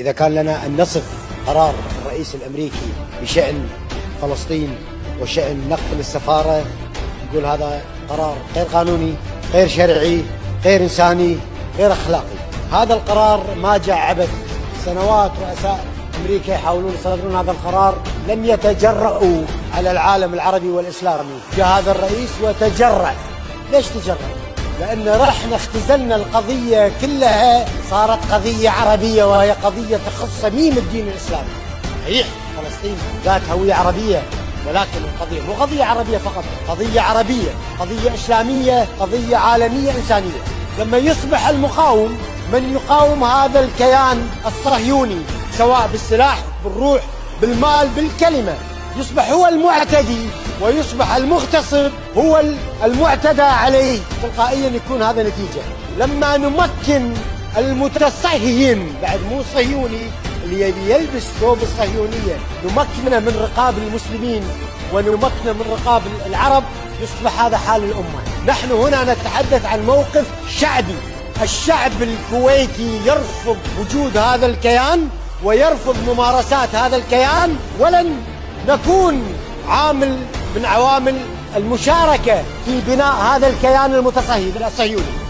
إذا كان لنا أن نصف قرار الرئيس الأمريكي بشأن فلسطين وشأن نقل السفارة، نقول هذا قرار غير قانوني، غير شرعي، غير إنساني، غير أخلاقي. هذا القرار ما جاء عبث. سنوات رؤساء أمريكا يحاولون يصدرون هذا القرار، لم يتجرؤوا على العالم العربي والإسلامي. جاء هذا الرئيس وتجرأ. ليش تجرأ؟ لأن رحنا اختزلنا القضية كلها، صارت قضية عربية وهي قضية تخص صميم الدين الإسلامي. صحيح فلسطين ذات هوية عربية، ولكن القضية مو قضية عربية فقط، قضية عربية، قضية إسلامية، قضية عالمية إنسانية. لما يصبح المقاوم من يقاوم هذا الكيان الصهيوني سواء بالسلاح، بالروح، بالمال، بالكلمة، يصبح هو المعتدي ويصبح المغتصب هو المعتدى عليه، تلقائيا يكون هذا نتيجة. لما نمكن المتصهين، بعد مو صهيوني، اللي يبي يلبس ثوب الصهيونية، نمكنه من رقاب المسلمين ونمكنه من رقاب العرب، يصبح هذا حال الأمة. نحن هنا نتحدث عن موقف شعبي. الشعب الكويتي يرفض وجود هذا الكيان ويرفض ممارسات هذا الكيان، ولن نكون عامل من عوامل المشاركة في بناء هذا الكيان المتصهي الصهيوني.